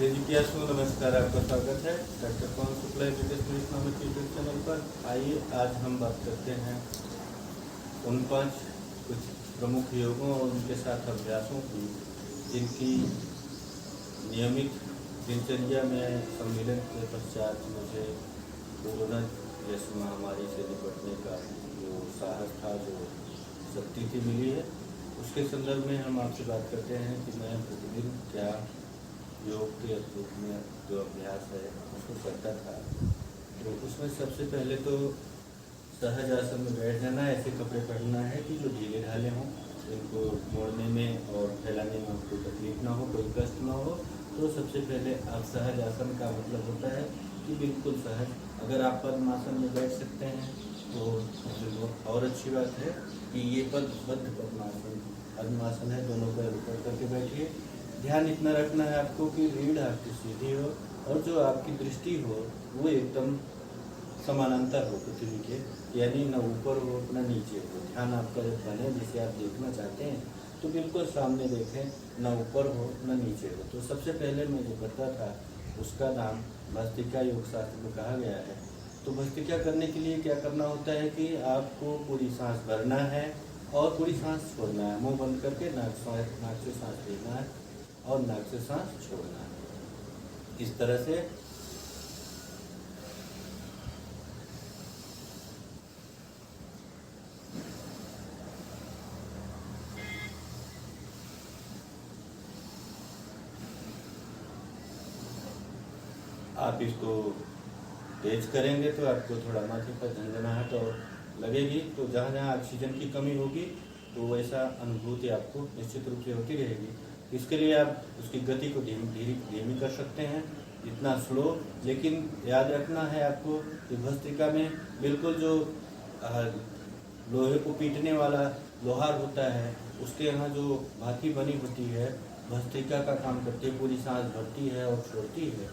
प्रियजिज्ञासु नमस्कार, आपका स्वागत है doctor Pawan Shukla educational economic YouTube channel पर। आइए आज हम बात करते हैं उन 5 कुछ प्रमुख योगों और उनके साथ अभ्यासों की जिनकी नियमित दिनचर्या में सम्मिलन के पश्चात मुझे कोरोना जैसी महामारी से निपटने का जो साहस था, जो शक्ति थी मिली है, उसके संदर्भ में हम आपसे बात करते हैं कि मैं प्रतिदिन क्या योग के रूप में जो अभ्यास है उसको करता था। तो उसमें सबसे पहले तो सहज आसन में बैठ जाना, ऐसे कपड़े पहनना है कि जो ढीले ढाले हों, इनको मोड़ने में और फैलाने में कोई तकलीफ ना हो, कोई कष्ट ना हो। तो सबसे पहले आप सहज आसन का मतलब होता है कि बिल्कुल सहज। अगर आप पद्मासन में बैठ सकते हैं तो और अच्छी बात है कि ये बद्ध पद्मासन है, दोनों पैर ऊपर करके बैठिए। ध्यान इतना रखना है आपको कि रीढ़ आपकी सीधी हो और जो आपकी दृष्टि हो वो एकदम समानांतर हो पृथ्वी के, यानी न ऊपर हो न नीचे हो। ध्यान आपका जब बने जिसे आप देखना चाहते हैं तो बिल्कुल सामने देखें, न ऊपर हो न नीचे हो। तो सबसे पहले मैं जो करता था उसका नाम भस्त्रिका योग शास्त्र में कहा गया है। तो भस्त्रिका करने के लिए क्या करना होता है कि आपको पूरी सांस भरना है और पूरी सांस छोड़ना है। मुंह बंद करके नाक से सांस लेना है और नाक से सांस छोड़ना है। इस तरह से आप इसको तेज करेंगे तो आपको थोड़ा माथे पर झंझनाहट और लगेगी। तो जहाँ जहाँ ऑक्सीजन की कमी होगी तो वैसा अनुभूति आपको निश्चित रूप से होती रहेगी। इसके लिए आप उसकी गति को धीमी कर सकते हैं, इतना स्लो। लेकिन याद रखना है आपको कि भस्त्रिका में बिल्कुल जो लोहे को पीटने वाला लोहार होता है उसके यहाँ जो भाती बनी होती है भस्त्रिका का काम करती है, पूरी सांस भरती है और छोड़ती है।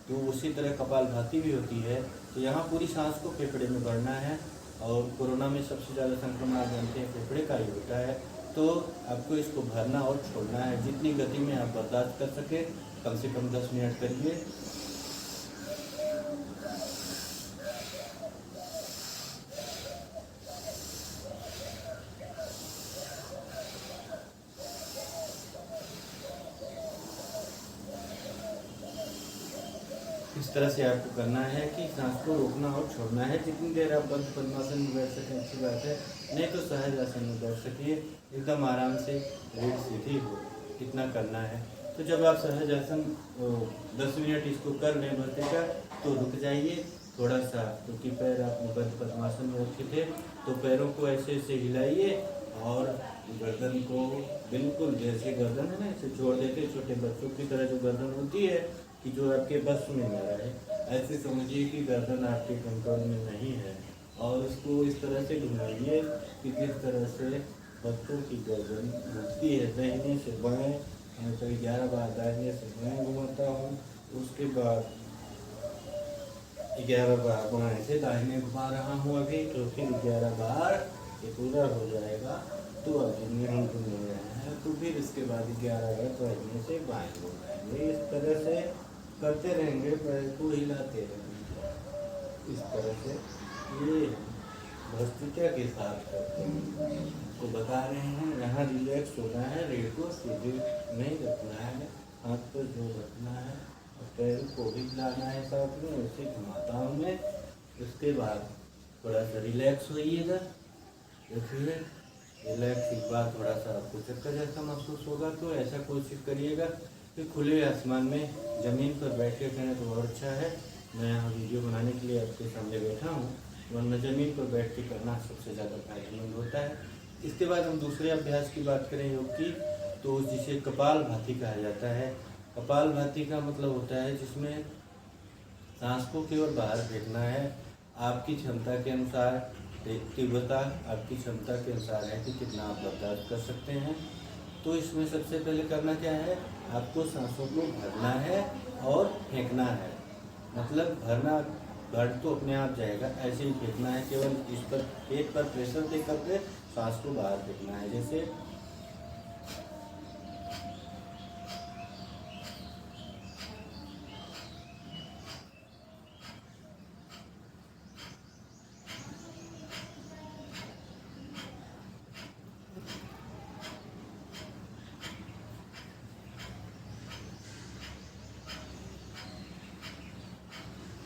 तो उसी तरह कपाल भाती भी होती है। तो यहाँ पूरी सांस को फेफड़े में भरना है। और कोरोना में सबसे ज़्यादा संक्रमण आप जानते हैं फेफड़े का ही होता है। तो आपको इसको भरना और छोड़ना है, जितनी गति में आप बर्दाश्त कर सके, कम से कम 10 मिनट करिए। इस तरह से आपको करना है कि सांस को रोकना और छोड़ना है। जितनी देर आप बद्ध पद्मासन में बैठ सकें अच्छी बात है, नहीं तो सहज आसन में बैठ सकिए, एकदम आराम से, रीढ़ सीधी हो, इतना करना है। तो जब आप सहज आसन 10 मिनट इसको कर लें भस्त्रिका तो रुक जाइए थोड़ा सा, क्योंकि पैर आप बद्ध पद्मासन में रखे थे तो पैरों को ऐसे ऐसे हिलाइए और गर्दन को बिल्कुल जैसे गर्दन है ना ऐसे जोड़ देते, छोटे बच्चों की तरह जो गर्दन होती है कि जो आपके बस में न रहे, ऐसे समझिए कि गर्दन आपके कंट्रोल में नहीं है। और उसको इस तरह से घुमाइए कि किस तरह से बच्चों की गर्दन घूमती है, दाहिने से बाएं। मैं तो 11 बार दाहिने से बाएं घुमाता हूँ, उसके बाद 11 बार बाएं से दाहिने घुमा रहा हूँ अभी, तो फिर 11 बार ये पूरा हो जाएगा। तो अभी हम घूम रहे हैं, तो फिर इसके बाद 11 बार दाहिने से बाएं घुमाएंगे। इस तरह से करते रहेंगे, पैर को हिलाते रहेंगे। इस तरह से ये भस्त्रिका के साथ करते हैं तो बता रहे हैं। यहाँ रिलैक्स होना है, रीढ़ को सीधे नहीं रखना है, हाथ पर जो रखना है और पैर को भी हिलाना है साथ में। उसे घुमाता हूँ मैं। उसके बाद थोड़ा सा रिलैक्स होइएगा। देखिए रिलैक्स के बाद थोड़ा सा आपको चक्कर जैसा महसूस होगा, तो ऐसा कोशिश करिएगा कि खुले आसमान में ज़मीन पर बैठ के करें तो और अच्छा है। मैं यहाँ वीडियो बनाने के लिए आपके सामने बैठा हूँ, वरना ज़मीन पर बैठ के करना सबसे ज़्यादा फायदेमंद होता है। इसके बाद हम दूसरे अभ्यास की बात करें योग की, तो जिसे कपाल भाती कहा जाता है। कपाल भाती का मतलब होता है जिसमें सांस को केवल बाहर फेंकना है। आपकी क्षमता के अनुसार, तीव्रता आपकी क्षमता के अनुसार है कि कितना आप बर्दाश्त कर सकते हैं। तो इसमें सबसे पहले करना क्या है, आपको सांसों को भरना है और फेंकना है। मतलब भरना, भर तो अपने आप जाएगा, ऐसे ही फेंकना है। केवल इस पर पेट पर प्रेशर दे करके सांस को बाहर फेंकना है। जैसे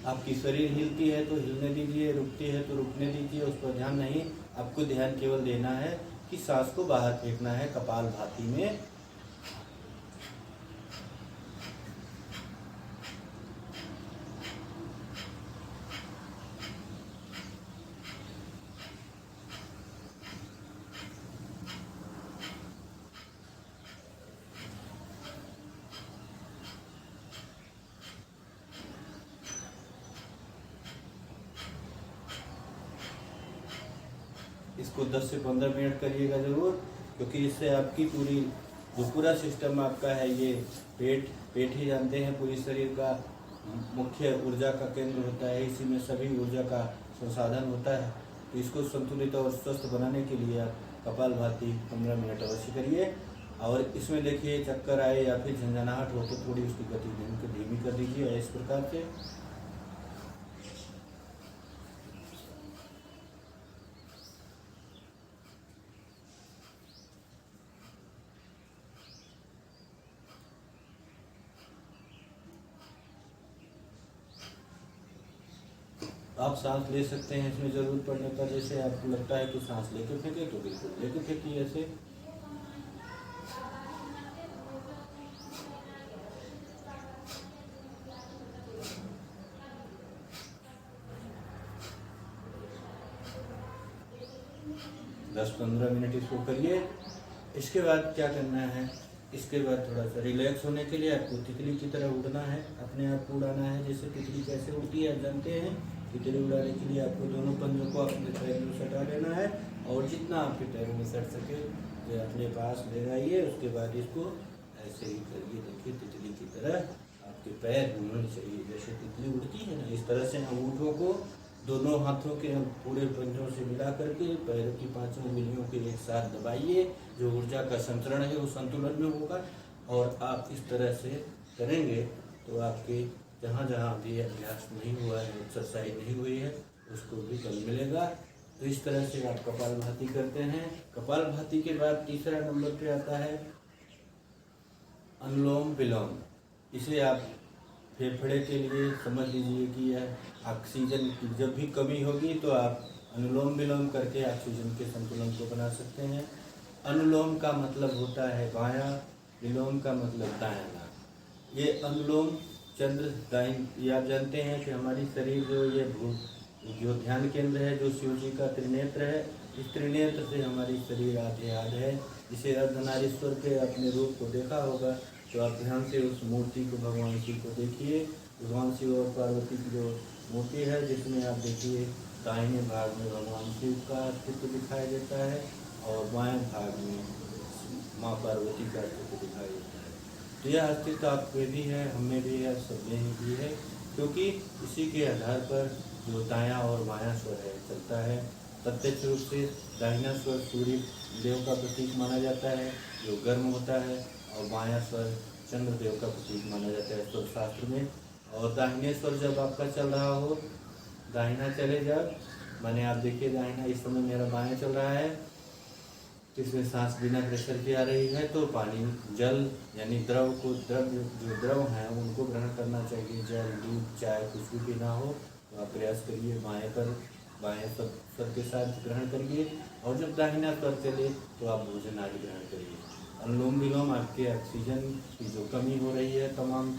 आपकी शरीर हिलती है तो हिलने दीजिए, रुकती है तो रुकने दीजिए, उस पर ध्यान नहीं। आपको ध्यान केवल देना है कि सांस को बाहर फेंकना है कपालभाति में। इसको 10 से 15 मिनट करिएगा ज़रूर, क्योंकि इससे आपकी पूरी जो पूरा सिस्टम आपका है, ये पेट ही जानते हैं पूरी शरीर का मुख्य ऊर्जा का केंद्र होता है, इसी में सभी ऊर्जा का संसाधन होता है। तो इसको संतुलित और स्वस्थ बनाने के लिए आप कपालभाति 15 मिनट अवश्य करिए। और इसमें देखिए चक्कर आए या फिर झंझनाहट हो तो थोड़ी उसकी गति धीमी कर दीजिए इस प्रकार से। आप सांस ले सकते हैं इसमें ज़रूरत पड़ने पर, जैसे आपको लगता है कि सांस लेके फेंके तो बिल्कुल लेके फेंकिए ऐसे। दस 15 मिनट इसको करिए। इसके बाद क्या करना है, इसके बाद थोड़ा सा रिलैक्स होने के लिए आपको तितली की तरह उड़ना है, अपने आप को उड़ाना है। जैसे तितली कैसे उड़ती है आप जानते हैं। तितली उड़ाने के लिए आपको दोनों पंजों को अपने पैर में सटा लेना है, और जितना आपके पैरों में सट सके तो अपने पास ले आइए। उसके बाद इसको ऐसे ही करिए, देखिए तितली की तरह आपके पैर घूमने चाहिए, जैसे तितली उड़ती है ना, इस तरह से अंगूठों को दोनों हाथों के पूरे पंजों से मिला करके पैरों की 5 उंगलियों के एक साथ दबाइए। जो ऊर्जा का संचरण है वो संतुलन में होगा। और आप इस तरह से करेंगे तो आपके जहाँ जहाँ भी अभ्यास नहीं हुआ है, एक्सरसाइज नहीं हुई है, उसको भी बल मिलेगा। तो इस तरह से आप कपालभाति करते हैं। कपालभाति के बाद तीसरा नंबर पे आता है अनुलोम विलोम। इसे आप फेफड़े के लिए समझ लीजिए कि यह ऑक्सीजन की जब भी कमी होगी तो आप अनुलोम विलोम करके ऑक्सीजन के संतुलन को बना सकते हैं। अनुलोम का मतलब होता है बायां, विलोम का मतलब दायां। ये अनुलोम चंद्र दाइन, ये आप जानते हैं कि हमारी शरीर जो ध्यान केंद्र है, जो शिव जी का त्रिनेत्र है, इस त्रिनेत्र से हमारी शरीर आध्यात्म है। जिसे अर्धनारीश्वर के अपने रूप को देखा होगा तो आप ध्यान से उस मूर्ति को, भगवान शिव को देखिए। भगवान शिव और पार्वती की जो मूर्ति है, जिसमें आप देखिए दाहिने भाग में भगवान शिव का अस्तित्व दिखाई देता है और बाएं भाग में माँ पार्वती का अस्तित्व दिखाई देता है। तो यह अस्तित्व आप में भी है, हम में भी है, सब में ही भी है, क्योंकि इसी के आधार पर जो दायां और बायां स्वर है चलता है। प्रत्यक्ष रूप से दाहिना स्वर सूर्य देव का प्रतीक माना जाता है, जो गर्म होता है, और बायां स्वर चंद्रदेव का प्रतीक माना जाता है स्वर शास्त्र में। और दाहिने स्वर जब आपका चल रहा हो, दाहिना चले जब, माने आप देखिए दाहिना इस समय मेरा बायां चल रहा है, इसमें सांस बिना प्रेशर की आ रही है, तो पानी, जल यानी द्रव जो द्रव हैं उनको ग्रहण करना चाहिए। जल, दूध, चाय कुछ भी पीना हो तो आप प्रयास करिए बाएं स्वर के साथ ग्रहण करिए। और जब दाहिना स्वर चले तो आप भोजन आदि ग्रहण करिए। अनुलोम विलोम आपके ऑक्सीजन की जो कमी हो रही है तमाम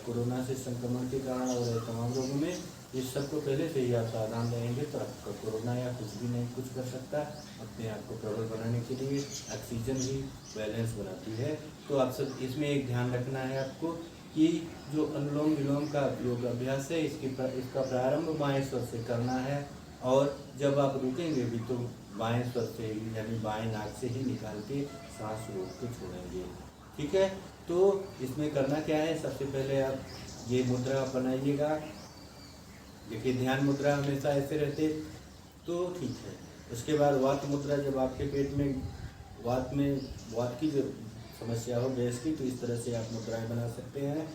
कोरोना से संक्रमण के कारण और तमाम रोगों में, इस सब को पहले से ही आप सावधान रहेंगे तो आपका कोरोना या कुछ भी नहीं कुछ कर सकता। अपने आप को प्रबल बनाने के लिए ऑक्सीजन ही बैलेंस बनाती है। तो आप सब इसमें एक ध्यान रखना है आपको कि जो अनुलोम विलोम का योग अभ्यास है, इसका प्रारंभ बाएं स्वर से करना है, और जब आप रुकेंगे भी तो बाएं स्वर से ही, यानी बाएं नाक से ही निकाल के सांस रोक के छोड़ेंगे। ठीक है, तो इसमें करना क्या है, सबसे पहले आप ये मुद्रा बनाइएगा। देखिए ध्यान मुद्रा हमेशा ऐसे रहते तो ठीक है। उसके बाद वात मुद्रा, जब आपके पेट में वात की जो समस्या हो गैस की, तो इस तरह से आप मुद्राएं बना सकते हैं।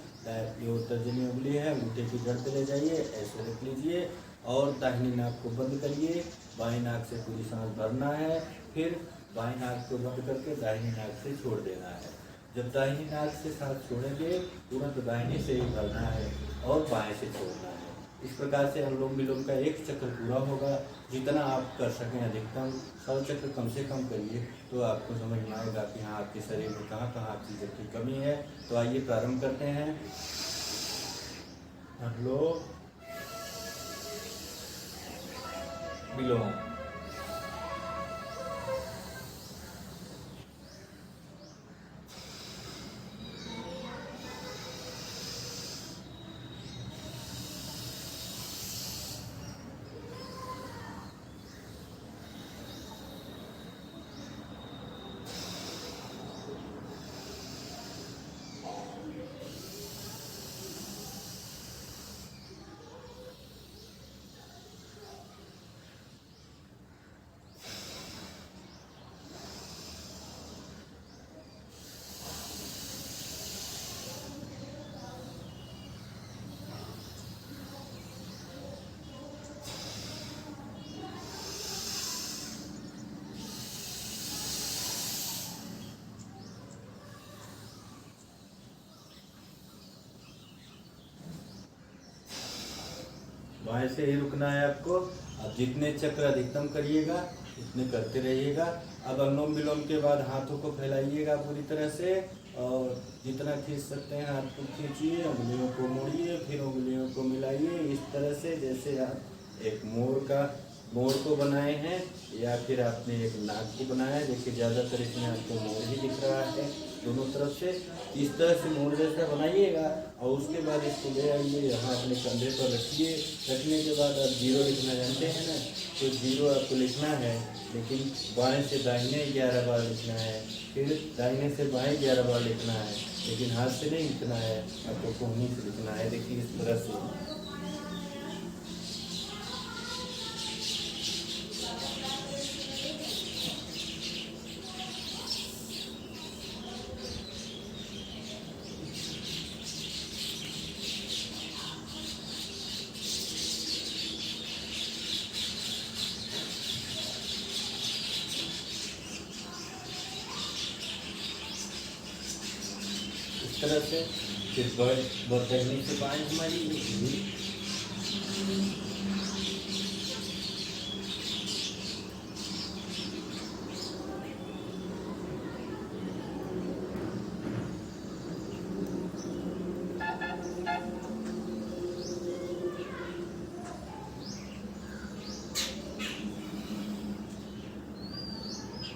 जो तर्जनी उंगली है अंगूठे की जड़ पे ले जाइए, ऐसे रख लीजिए और दाहिनी नाक को बंद करिए। बाएं नाक से पूरी सांस भरना है, फिर बाएं नाक को बंद करके दाहिनी नाक से छोड़ देना है। जब दाहिनी नाक से सांस छोड़ेंगे तुरंत दाहिने से ही भरना है और बाएं से छोड़ना है। इस प्रकार से अनुलोम विलोम का एक चक्र पूरा होगा। जितना आप कर सकें अधिकतम 100 चक्र कम से कम करिए, तो आपको समझ में आएगा कि हाँ आपके शरीर में कहाँ कहाँ चीज़ों की कमी है। तो आइए प्रारंभ करते हैं। अनुलोम विलोम। वहाँ से ही रुकना है आपको। आप जितने चक्र अधिकतम करिएगा उतने करते रहिएगा। अब अनुलोम विलोम के बाद हाथों को फैलाइएगा पूरी तरह से, और जितना खींच सकते हैं हाथ को खींचिए, उंगलियों को मोड़िए, फिर उंगलियों को मिलाइए इस तरह से जैसे आप एक मोर को बनाए हैं, या फिर आपने एक नाग को बनाया है। देखिए ज़्यादातर इसमें आपको मोर ही दिख रहा है दोनों तरफ से। इस तरह से मोर जैसा बनाइएगा, और उसके बाद इसको ले आइए यहाँ अपने कंधे पर रखिए। रखने के बाद आप 0 लिखना जानते हैं ना, तो 0 आपको लिखना है, लेकिन बाएं से दाहिने 11 बार लिखना है, फिर दाहिने से बाएं 11 बार लिखना है, लेकिन हाथ से नहीं लिखना है, आपको कोहनी से लिखना है। देखिए इस तरह से। इस तरह से फिर दाहिने से बाएं घुमाइए।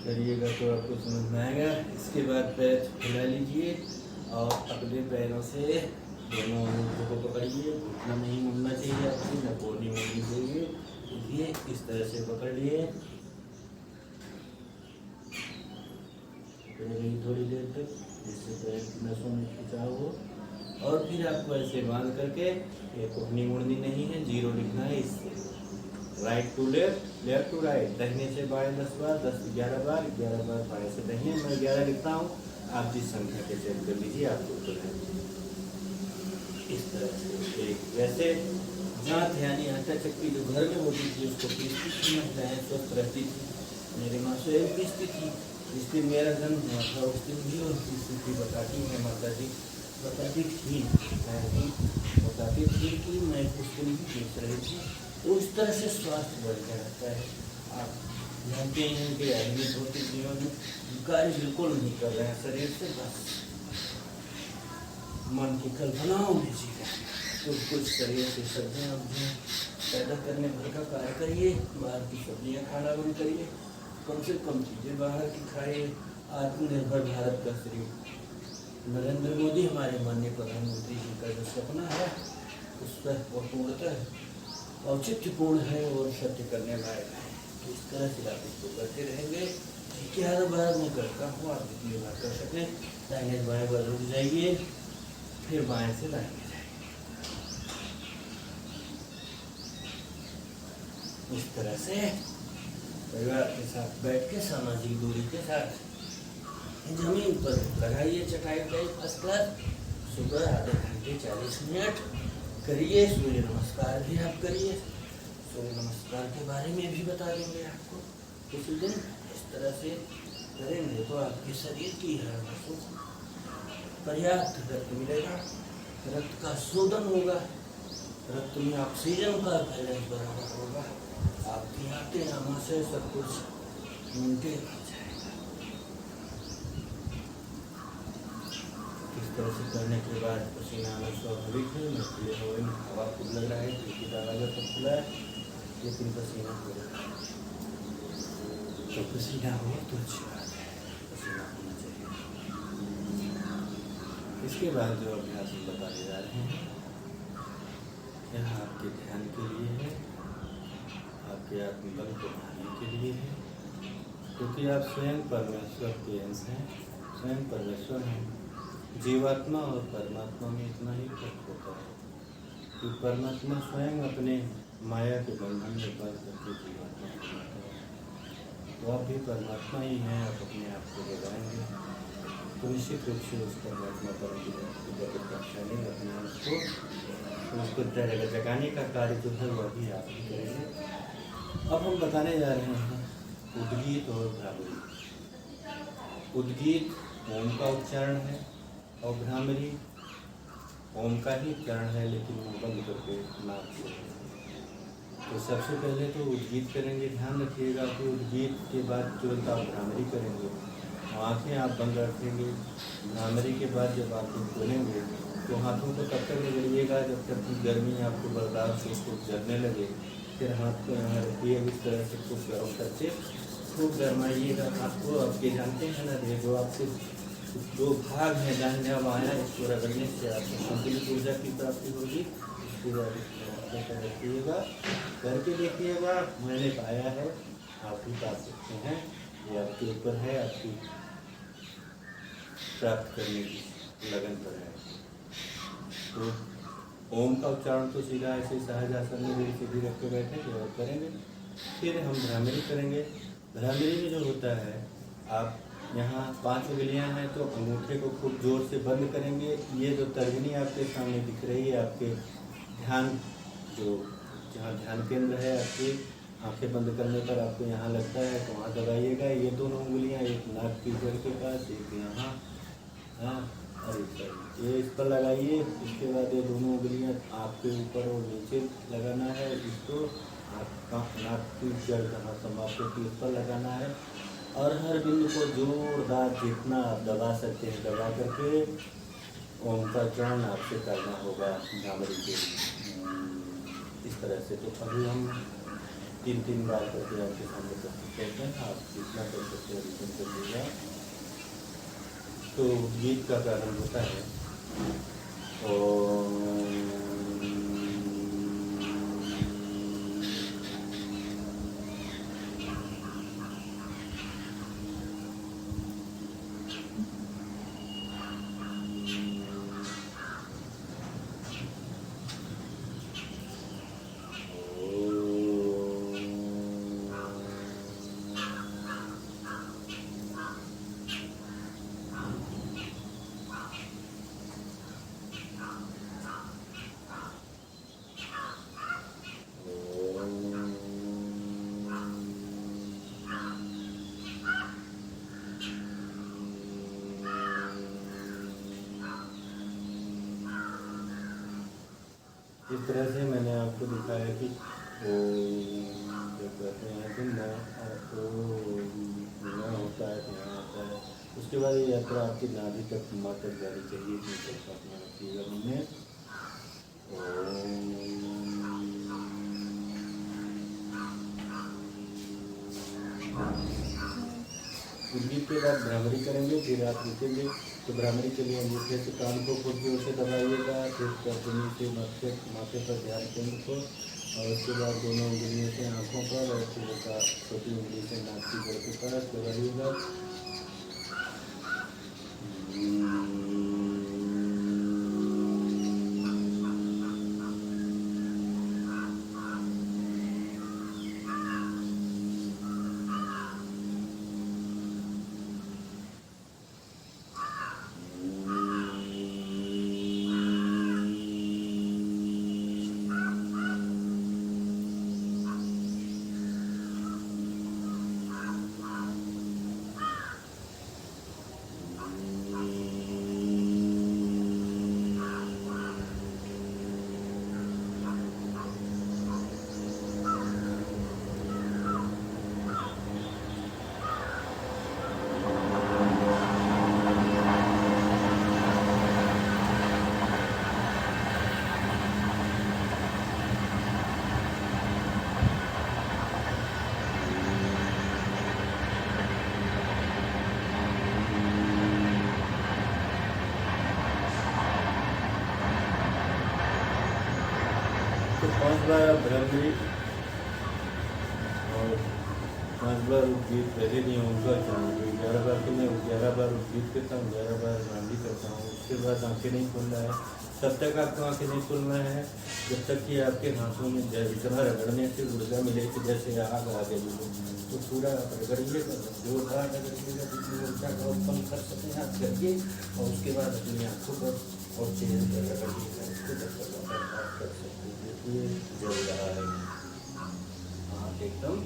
करिएगा तो आपको समझ में आएगा। इसके बाद पैर फैला लीजिए और अगले पैरों से दोनों अंगूठों को पकड़िए। घुटना नहीं मुड़ना चाहिए आपकी, न कोहनी मुड़नी चाहिए। देखिए इस तरह से पकड़ लिए थोड़ी देर तक, जिससे पैर की नसों में खिंचाव हो। और फिर आपको ऐसे बांध करके, ये कोहनी मुड़नी नहीं है, 0 लिखना है। इससे right to left, left to right, दाहिने से बाएं 10 बार, 11 बार, 11 बार बाएं से दाहिने। मैं 11 लिखता हूँ, आप जिस संख्या के चयन कर लीजिए, आपको उत्तर है। इस तरह से एक वैसे जांत यानी आटा चक्की जो घर में होती थी उसको पीसती थी महिलाएं, स्वस्थ रहती थी। मेरी माँ स्वयं पीसती थी। जिस दिन मेरा जन्म हुआ था उस दिन भी उनकी स्थिति बताती है माता जी, बताती थी कि मैं कुछ दिन भी पीस रही थी। तो इस तरह से स्वास्थ्य बढ़ रहता है। आप जानते हैं कि आदमी भौतिक जीवन में कार्य बिल्कुल नहीं कर रहे हैं शरीर से, बस मन की कल्पनाओं में जी रहे हैं। तो कुछ शरीर से सब्जियाँ पैदा करने भर का कार्य करिए। बाहर की सब्जियाँ खाना बंद करिए, कम से कम चीज़ें बाहर की खाइए। आत्मनिर्भर भारत का श्री नरेंद्र मोदी हमारे माननीय प्रधानमंत्री जी का जो सपना है उस पर वह पूर्णतः औचित्यपूर्ण है और सत्य करने लायक है। तो इस तरह से आप इसको करते रहेंगे। 11 बार मैं करता हूँ, आप जितनी बार कर सकें। दाहिने से बाएं बार रुक जाइए, फिर बाएं से दाहिने जाइए। इस तरह से परिवार के साथ बैठ के सामाजिक दूरी के साथ जमीन पर लगाइए चटाई टाइप फर्स्ट क्लास। सुबह आधे घंटे 40 मिनट करिए। सूर्य नमस्कार भी आप करिए। सूर्य नमस्कार के बारे में भी बता देंगे आपको किसी दिन। इस तरह से करेंगे तो आपके शरीर की हर नसों को पर्याप्त रक्त मिलेगा, रक्त का शोधन होगा, रक्त में ऑक्सीजन का बैलेंस बराबर होगा, आपके आते यहाँ से सब कुछ मेंटेन हो जाएगा। इस तरह से करने के बाद पसीना आना स्वाभाविक है, इसलिए हवा खूब लग रहा है, खिड़की दरवाजा सब खुला है, लेकिन पसीना हो रहा है। तो पसीना हो तो अच्छी बात है, पसीना होना चाहिए। इसके बाद जो अभ्यास हम बताने जा रहे हैं, यह आपके ध्यान के लिए है, आपके आत्मबल को बढ़ाने के लिए है, क्योंकि आप स्वयं परमेश्वर के अंश हैं, स्वयं परमेश्वर हैं। जीवात्मा और परमात्मा में इतना ही फर्क होता है कि परमात्मा स्वयं अपने माया के बंधन में बंध करके जीवात्मा बनाता है, तो आप भी परमात्मा ही हैं। आप अपने आप को जगाएंगे तो निश्चित रूप से उस परमात्मा पर अपने आप को उसको जगाने का कार्य जो है वह भी आप ही करेंगे। अब हम बताने जा रहे हैं उद्गीत और भ्रामरी। उद्गीत ओम का उच्चारण है और भ्रामरी ओम का ही उच्चारण है, लेकिन वो बंद करके नाक से। तो सबसे पहले तो उद्गीत करेंगे, ध्यान रखिएगा कि उद्गीत के बाद तुरंत आप भ्रामरी करेंगे, आँखें आप बंद रखेंगे। भ्रामरी के बाद जब आँखें खोलेंगे तो हाथों को तब तक रगड़िएगा जब तक कि गर्मी आपको बर्दाश्त से उसको जलने लगे। फिर हाथ को यहाँ रखिए, इस तरह से खूब गर्म करके खूब गर्माइएगा हाथ को। आपके जानते हैं ना, जो आपसे दो भाग हैं दाहिना बायां, इसको रगड़ने से आपको संतुलित ऊर्जा की प्राप्ति होगी। इसके बाद रखिएगा, करके देखिएगा, मैंने पाया है, आप भी पा सकते हैं। ये आपके ऊपर है, आपकी प्राप्त करने की लगन पर है। तो ओम का उच्चारण तो सीधा ऐसे सहज आसन में मेरी सीधी रख के बैठे केवल करेंगे। फिर हम भ्रामरी करेंगे। भ्रामरी में जो होता है, आप यहाँ 5 उंगलियाँ हैं तो अंगूठे को खूब जोर से बंद करेंगे। ये जो तर्जनी आपके सामने दिख रही है, आपके ध्यान जो जहाँ ध्यान केंद्र है, आपकी आंखें बंद करने पर आपको यहाँ लगता है तो वहाँ दबाइएगा। ये दोनों उंगलियाँ, एक नाक की जड़ के पास, एक यहाँ, हाँ, अरे ये इस पर लगाइए। इसके बाद ये दोनों उंगलियाँ आपके ऊपर और नीचे लगाना है। इसको नाक की जड़ जहाँ समाप्त होती है उस पर लगाना है, और हर बिंदु को जोरदार जितना आप दबा सकते हैं दबा करके ओम का उच्चारण आपसे करना होगा भ्रामरी के लिए। इस तरह से तो अभी हम 3 बार करके आपके सामने प्रस्तुत करते हैं। आप जितना कर सकते हैं रिटर्न कर दीजिएगा। तो गीत का प्रारंभ होता है इस तरह से मैंने आपको दिखाया कि जब कहते हैं कि न होता है तो यहाँ होता है। उसके बाद ये यात्रा आपकी नाभि तक माँ तक जानी चाहिए। इतनी कल्पना रखिएगा हमने। उद्गीत के बाद भ्रामरी करेंगे, फिर आप रुकेंगे। तो भ्रामरी के लिए अंगूठे से कान को खूब जोर से दबाइएगा, फिर तर्जनी से माथे पर ध्यान केंद्र को, और उसके बाद दोनों उंगलियों से आँखों पर और फिर छोटी उंगली से नाक की जड़ के पास दबाइएगा। तो 5 बार आप भ्रामरी और 5 बार उपगीत पहले नहीं होगा चाहिए। 11 बार तो मैं 11 बार उपगीत करता हूँ, 11 बार भ्रामरी करता हूँ। उसके बाद आंखें नहीं खोलना है, तब तक आपको आंखें नहीं खोलना है जब तक कि आपके हाथों में इतना रगड़ने से ऊर्जा मिले कि जैसे आग आ गई हो, तो पूरा रगड़िए, जोरदार रगड़िएगा, जितनी ऊर्जा का उत्पन्न कर सकें आप करिए। और उसके बाद अपनी आँखों पर और चेहरे पर रगड़िएगा, इसको जब तक आप कर सकते हैं। देखिए जल रहा है, आँख एकदम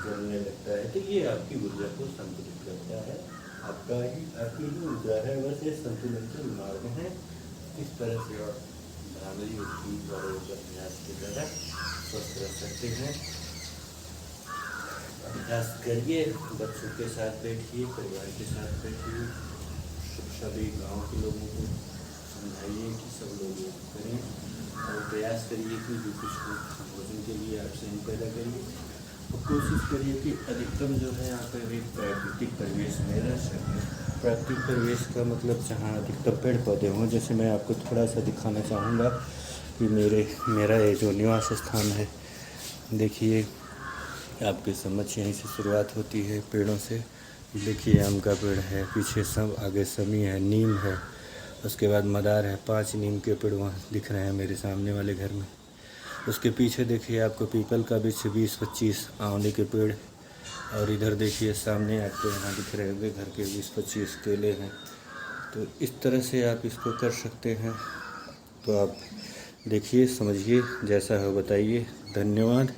जलने लगता है, तो ये आपकी ऊर्जा को संतुलित करता है। आपकी ही ऊर्जा है, बस ये संतुलन के मार्ग हैं। इस तरह से आप भ्रामरी उपगीत और योग अभ्यास के द्वारा स्वस्थ रह सकते हैं। अभ्यास करिए, बच्चों के साथ बैठिए, परिवार के साथ बैठिए, सभी गांव के लोगों को समझाइए कि सब लोग योग करें और प्रयास करिए कि जो कुछ भोजन के लिए आप स्वयं पैदा करिए और कोशिश करिए कि अधिकतम जो है यहाँ पर एक प्राकृतिक परिवेश में रह सकें। प्राकृतिक परिवेश का मतलब जहाँ अधिकतर पेड़ पौधे हों। जैसे मैं आपको थोड़ा सा दिखाना चाहूँगा कि मेरा ये जो निवास स्थान है, देखिए आपकी समझ यहीं से शुरुआत होती है पेड़ों से। देखिए आम का पेड़ है, पीछे सब आगे समी है, नीम है, उसके बाद मदार है। 5 नीम के पेड़ वहाँ दिख रहे हैं मेरे सामने वाले घर में। उसके पीछे देखिए आपको पीपल का भी 20-25 आंवले के पेड़, और इधर देखिए सामने आपको यहाँ दिख रहे होंगे घर के 20-25 केले हैं। तो इस तरह से आप इसको कर सकते हैं। तो आप देखिए, समझिए, जैसा हो बताइए। धन्यवाद,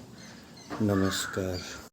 नमस्कार।